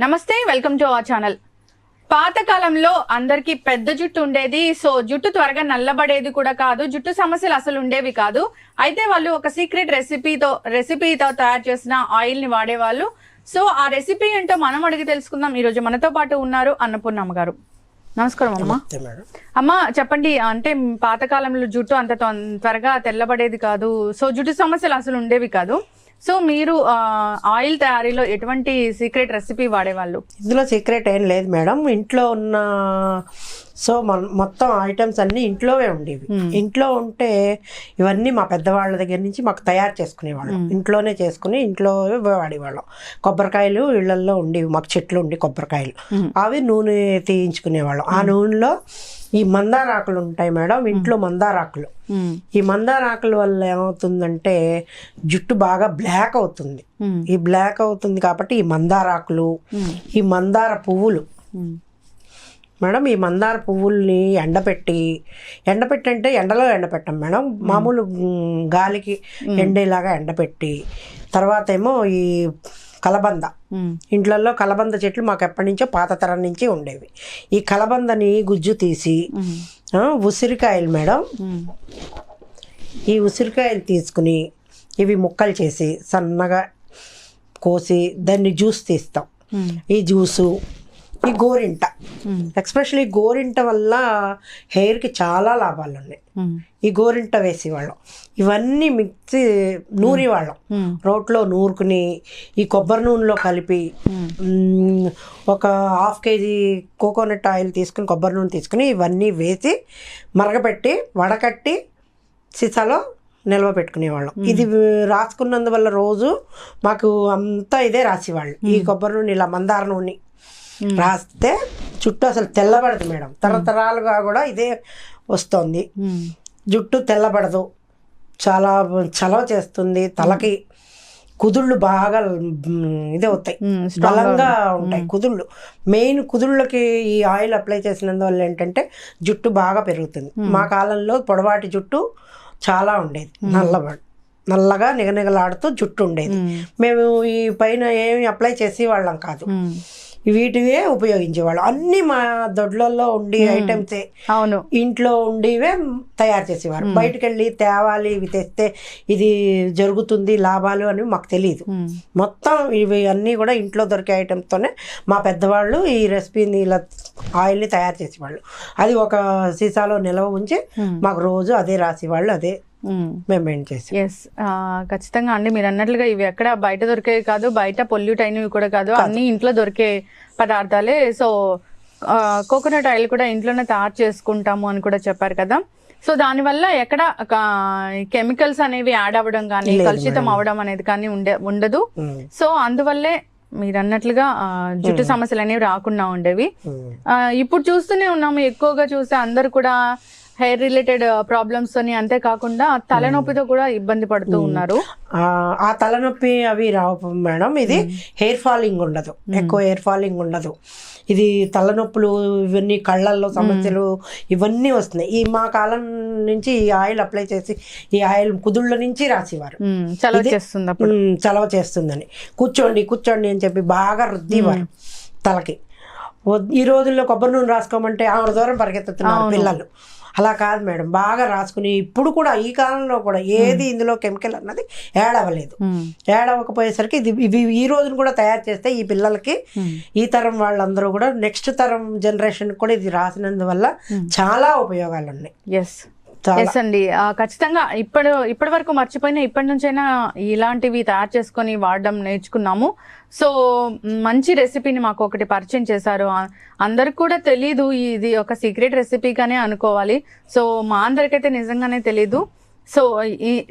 నమస్తే, welcome to our channel. పాతకాలంలో అందరికి పెద్ద జుట్టు ఉండేది. సో జుట్టు త్వరగా నల్లబడేది కూడా కాదు, జుట్టు సమస్యలు అసలు ఉండేవి కాదు. అయితే వాళ్ళు ఒక సీక్రెట్ రెసిపీతో తయారు చేసిన ఆయిల్ ని వాడేవాళ్ళు. సో ఆ రెసిపీ ఏంటో మనం అడిగి తెలుసుకుందాం. ఈ రోజు మనతో పాటు ఉన్నారు అన్నపూర్ణమ్మ గారు. నమస్కారం అమ్మ. అమ్మ చెప్పండి, అంటే పాతకాలంలో జుట్టు అంత త్వరగా తెల్లబడేది కాదు, సో జుట్టు సమస్యలు అసలు ఉండేవి కాదు. సో మీరు ఆయిల్ తయారీలో ఎటువంటి సీక్రెట్ రెసిపీ వాడేవాళ్ళు? ఇందులో సీక్రెట్ ఏం లేదు మేడం. ఇంట్లో ఉన్న మొత్తం ఐటమ్స్ అన్ని ఇంట్లోవే ఉండేవి. ఇంట్లో ఉంటే ఇవన్నీ మా పెద్దవాళ్ళ దగ్గర నుంచి మాకు తయారు చేసుకునేవాళ్ళం. ఇంట్లోనే చేసుకుని ఇంట్లో వాడేవాళ్ళం. కొబ్బరికాయలు ఇళ్లల్లో ఉండేవి, మాకు చెట్లు ఉండి కొబ్బరికాయలు, అవి నూనె తీయించుకునేవాళ్ళం. ఆ నూనెలో ఈ మందారాకులు ఉంటాయి మేడం, ఇంట్లో మందారాకులు. ఈ మందారాకుల వల్ల ఏమవుతుందంటే జుట్టు బాగా బ్లాక్ అవుతుంది. ఈ బ్లాక్ అవుతుంది కాబట్టి ఈ మందారాకులు, ఈ మందార పువ్వులు మేడం, ఈ మందార పువ్వుల్ని ఎండపెట్టి అంటే ఎండలో ఎండపెట్టాం మేడం, మామూలు గాలికి ఎండేలాగా ఎండపెట్టి, తర్వాత ఏమో ఈ కలబంద, ఇంట్లలో కలబంద చెట్లు మాకు ఎప్పటి నుంచో పాత తరం నుంచి ఉండేవి. ఈ కలబందని గుజ్జు తీసి, ఉసిరికాయలు మేడం, ఈ ఉసిరికాయలు తీసుకుని ఇవి ముక్కలు చేసి సన్నగా కోసి దాన్ని జ్యూస్ తీస్తాం. ఈ జ్యూసు, ఈ గోరింట, ఎక్స్పెషల్లీ గోరింట వల్ల హెయిర్కి చాలా లాభాలు ఉన్నాయి. ఈ గోరింట వేసేవాళ్ళం, ఇవన్నీ మిక్సీ నూరేవాళ్ళం, రోట్లో నూరుకుని ఈ కొబ్బరి నూనెలో కలిపి ఒక 1/2 kg కోకోనట్ ఆయిల్ తీసుకుని, కొబ్బరి నూనె తీసుకుని ఇవన్నీ వేసి మరగపెట్టి వడకట్టి సీసాలో నిల్వ పెట్టుకునేవాళ్ళం. ఇది రాసుకున్నందువల్ల రోజు మాకు అంతా ఇదే రాసేవాళ్ళు. ఈ కొబ్బరి నూనె ఇలా మందార నూనె రాస్తే జుట్టు అసలు తెల్లబడదు మేడం. తరతరాలుగా కూడా ఇదే వస్తుంది. జుట్టు తెల్లబడదు, చాలా చలవ చేస్తుంది. తలకి కుదుళ్ళు బాగా ఇది అవుతాయి, బలంగా ఉంటాయి కుదుళ్ళు. మెయిన్ కుదుళ్ళకి ఈ ఆయిల్ అప్లై చేసినందువల్ల ఏంటంటే జుట్టు బాగా పెరుగుతుంది. మా కాలంలో పొడవాటి జుట్టు చాలా ఉండేది, నల్లగా నిగనిగలాడుతూ జుట్టు ఉండేది. మేము ఈ పైన ఏమి అప్లై చేసేవాళ్ళం కాదు, వీటివే ఉపయోగించేవాళ్ళం. అన్ని మా దొడ్లలో ఉండి ఐటమ్సే, అవును, ఇంట్లో ఉండివే తయారు చేసేవారు. బయటకు వెళ్ళి తేవాలి, ఇవి తెస్తే ఇది జరుగుతుంది లాభాలు అని మాకు తెలియదు. మొత్తం ఇవి అన్నీ కూడా ఇంట్లో దొరికే ఐటమ్స్తోనే మా పెద్దవాళ్ళు ఈ రెసిపీని ఇలా ఆయిల్ని తయారు చేసేవాళ్ళు. అది ఒక సీసాలో నిల్వ ఉంచి మాకు రోజు అదే రాసేవాళ్ళు, అదే మెయింటైన్ చేసి. ఎస్, ఖచ్చితంగా అండి. మీరు అన్నట్లుగా ఇవి ఎక్కడ బయట దొరికేవి కాదు, బయట పొల్యూట్ అయినవి కూడా కాదు, అన్ని ఇంట్లో దొరికే పదార్థాలే. సో కోకోనట్ ఆయిల్ కూడా ఇంట్లోనే తయారు చేసుకుంటాము అని కూడా చెప్పారు కదా. సో దానివల్ల ఎక్కడ కెమికల్స్ అనేవి యాడ్ అవ్వడం కానీ కలుషితం అవ్వడం అనేది కానీ ఉండదు. సో అందువల్లే మీరు అన్నట్లుగా జుట్టు సమస్యలు అనేవి రాకుండా ఉండేవి. ఇప్పుడు చూస్తూనే ఉన్నాము, ఎక్కువగా చూస్తే అందరు కూడా హెయిర్ రిలేటెడ్ ప్రాబ్లమ్స్ అని, అంతేకాకుండా తలనొప్పితో కూడా ఇబ్బంది పడుతూ ఉన్నారు. ఆ తలనొప్పి అవి రావు మేడం. ఇది హెయిర్ ఫాలింగ్ ఉండదు, ఎక్కువ హెయిర్ ఫాలింగ్ ఉండదు. ఇది తలనొప్పులు, ఇవన్నీ కళ్ళల్లో సమస్యలు ఇవన్నీ వస్తున్నాయి. ఈ మా కాలం నుంచి ఈ ఆయిల్ అప్లై చేసి ఈ ఆయిల్ కుదుళ్ళ నుంచి రాసేవారు. చలవ చేస్తుందని కూర్చోండి అని చెప్పి బాగా రుద్దేవారు తలకి. ఈ రోజుల్లో కొబ్బరి నూనె రాసుకోమంటే ఆవిడ దూరం పరిగెత్తుతున్నారు పిల్లలు. అలా కాదు మేడం, బాగా రాసుకుని ఇప్పుడు కూడా ఈ కాలంలో కూడా ఏది ఇందులో కెమికల్ అన్నది యాడ్ అవ్వలేదు. యాడ్ అవ్వకపోయేసరికి ఇవి ఈ రోజున కూడా తయారు చేస్తే ఈ పిల్లలకి, ఈ తరం వాళ్ళందరూ కూడా నెక్స్ట్ తరం జనరేషన్ కూడా ఇది రాసినందువల్ల చాలా ఉపయోగాలు ఉన్నాయి. ఎస్ అండి, ఖచ్చితంగా ఇప్పటి వరకు మర్చిపోయిన ఇప్పటి నుంచైనా ఇలాంటివి తయారు చేసుకొని వాడడం నేర్చుకున్నాము. సో మంచి రెసిపీని మాకు ఒకటి పరిచయం చేశారు. అందరికి కూడా తెలీదు, ఇది ఒక సీక్రెట్ రెసిపీగానే అనుకోవాలి. సో మా అందరికైతే నిజంగానే తెలీదు. సో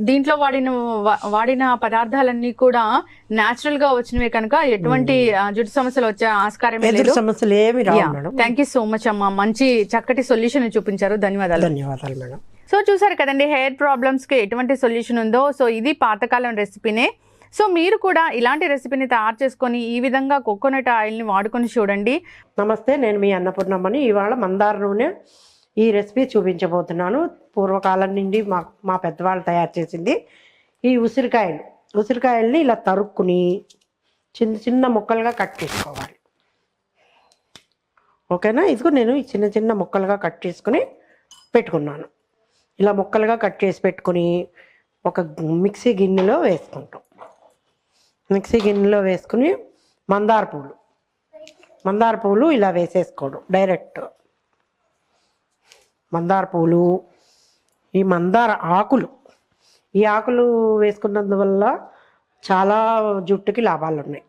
దీంట్లో వాడిన పదార్థాలన్నీ కూడా న్యాచురల్ గా వచ్చినవే కనుక ఎటువంటి జుట్టు సమస్యలు వచ్చే ఆస్కారం లేదు. థ్యాంక్ యూ సో మచ్ అమ్మ, మంచి చక్కటి సొల్యూషన్ చూపించారు. ధన్యవాదాలు మేడం. సో చూసారు కదండి, హెయిర్ ప్రాబ్లమ్స్ కి ఎటువంటి సొల్యూషన్ ఉందో. సో ఇది పాతకాలం రెసిపీనే. సో మీరు కూడా ఇలాంటి రెసిపీని తయారు చేసుకొని ఈ విధంగా కోకోనట్ ఆయిల్ని వాడుకొని చూడండి. నమస్తే, నేను మీ అన్నపూర్ణమ్మని. ఇవాళ మందార నూనె ఈ రెసిపీ చూపించబోతున్నాను. పూర్వకాలం నుండి మా పెద్దవాళ్ళు తయారు చేసింది. ఈ ఉసిరికాయల్ని ఇలా తరుక్కుని చిన్న చిన్న ముక్కలుగా కట్ చేసుకోవాలి. ఓకేనా. ఇదిగో నేను ఈ చిన్న చిన్న ముక్కలుగా కట్ చేసుకుని పెట్టుకున్నాను. ఇలా ముక్కలుగా కట్ చేసి పెట్టుకుని ఒక మిక్సీ గిన్నెలో వేసుకుంటాం. మిక్సీ గిన్నెలో వేసుకుని మందార పువ్వులు ఇలా వేసేసుకోవడం డైరెక్ట్. మందార పువ్వులు, ఈ మందార ఆకులు, ఈ ఆకులు వేసుకున్నందువల్ల చాలా జుట్టుకి లాభాలు ఉన్నాయి.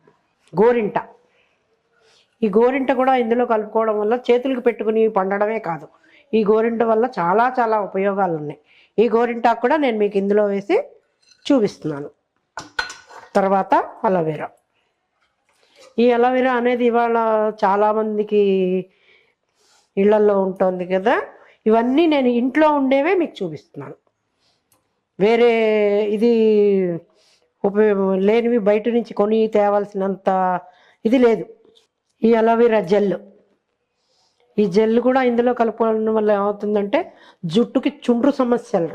ఈ గోరింట కూడా ఇందులో కలుపుకోవడం వల్ల చేతులకు పెట్టుకుని పండడమే కాదు, ఈ గోరింట వల్ల చాలా చాలా ఉపయోగాలు ఉన్నాయి. ఈ గోరింటాకు కూడా నేను మీకు ఇందులో వేసి చూపిస్తున్నాను. తర్వాత అలోవెరా. ఈ అలోవెరా అనేది ఇవాళ చాలామందికి ఇళ్లల్లో ఉంటుంది కదా. ఇవన్నీ నేను ఇంట్లో ఉండేవే మీకు చూపిస్తున్నాను. వేరే ఇది లేనివి బయట నుంచి కొని తేవాల్సినంత ఇది లేదు. ఈ అలోవెరా జెల్, ఈ జెల్ కూడా ఇందులో కలుపుకోవడం వల్ల ఏమవుతుందంటే జుట్టుకి చుండ్రు సమస్యలు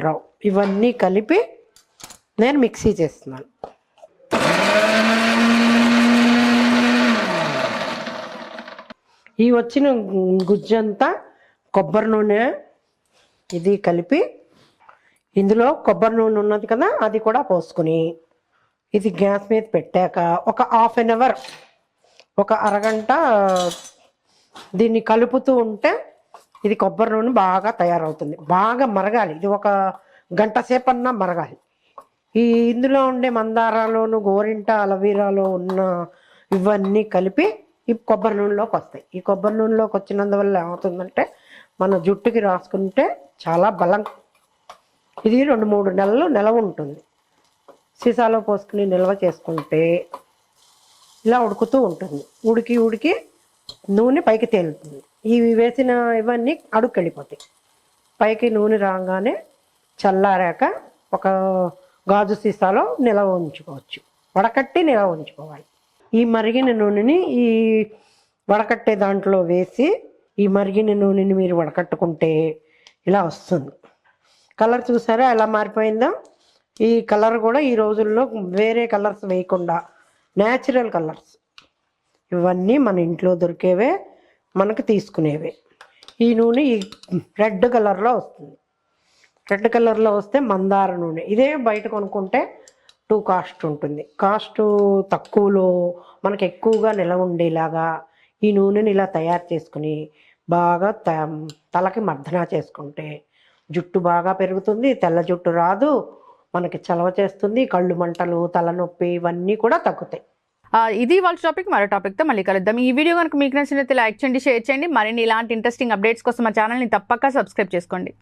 రావు. ఇవన్నీ కలిపి నేను మిక్సీ చేస్తున్నాను. ఈ వచ్చిన గుజ్జంతా కొబ్బరి నూనె ఇది కలిపి ఇందులో కొబ్బరి నూనె ఉన్నది కదా, అది కూడా పోసుకుని ఇది గ్యాస్ మీద పెట్టాక ఒక హాఫ్ అన్ అవర్, ఒక అరగంట దీన్ని కలుపుతూ ఉంటే ఇది కొబ్బరి నూనె బాగా తయారవుతుంది. బాగా మరగాలి, ఇది ఒక గంట సేపు అన్నా మరగాలి. ఈ ఇందులో ఉండే మందారాలోను గోరింట అలవీరాలో ఉన్న ఇవన్నీ కలిపి ఈ కొబ్బరి నూనెలోకి వస్తాయి. ఈ కొబ్బరి నూనెలోకి వచ్చినందువల్ల ఏమవుతుందంటే మన జుట్టుకి రాసుకుంటే చాలా బలం. ఇది 2-3 నెలలు నిలవ ఉంటుంది. సీసాలో పోసుకుని నిల్వ చేసుకుంటే ఇలా ఉడుకుతూ ఉంటుంది. ఉడికి నూనె పైకి తేలుతుంది. ఇవి వేసిన ఇవన్నీ అడుగుకి వెళ్ళిపోతాయి. పైకి నూనె రాగానే చల్లారాక ఒక గాజు సీసాలో నిలవ ఉంచుకోవచ్చు. వడకట్టి నిలవ ఉంచుకోవాలి. ఈ మరిగిన నూనెని ఈ వడకట్టే దాంట్లో వేసి ఈ మరిగిన నూనెని మీరు వడకట్టుకుంటే ఇలా వస్తుంది. కలర్ చూసారా ఎలా మారిపోయిందో. ఈ కలర్ కూడా ఈ రోజుల్లో వేరే కలర్స్ వేయకుండా న్యాచురల్ కలర్స్, ఇవన్నీ మన ఇంట్లో దొరికేవే, మనకు తీసుకునేవే. ఈ నూనె ఈ రెడ్ కలర్లో వస్తుంది. రెడ్ కలర్లో వస్తే మందార నూనె. ఇదే బయట కొనుక్కుంటే 2 కాస్ట్ ఉంటుంది. కాస్ట్ తక్కువలో మనకు ఎక్కువగా నిలవ ఉండేలాగా ఈ నూనెని ఇలా తయారు చేసుకుని బాగా తలకి మర్దన చేసుకుంటే జుట్టు బాగా పెరుగుతుంది. తెల్ల జుట్టు రాదు, మనకి చలవ చేస్తుంది. కళ్ళు మంటలు, తలనొప్పి ఇవన్నీ కూడా తగ్గుతాయి. ఇది వాళ్ళ టాపిక్. మరో టాపిక్తో మళ్ళీ కలుద్దాం. ఈ వీడియో కనుక మీకు నచ్చినట్లయితే లైక్ చేయండి, షేర్ చేయండి. మరిన్ని ఇలాంటి ఇంట్రెస్టింగ్ అప్డేట్స్ కోసం మా ఛానల్ని తప్పక సబ్స్క్రైబ్ చేసుకోండి.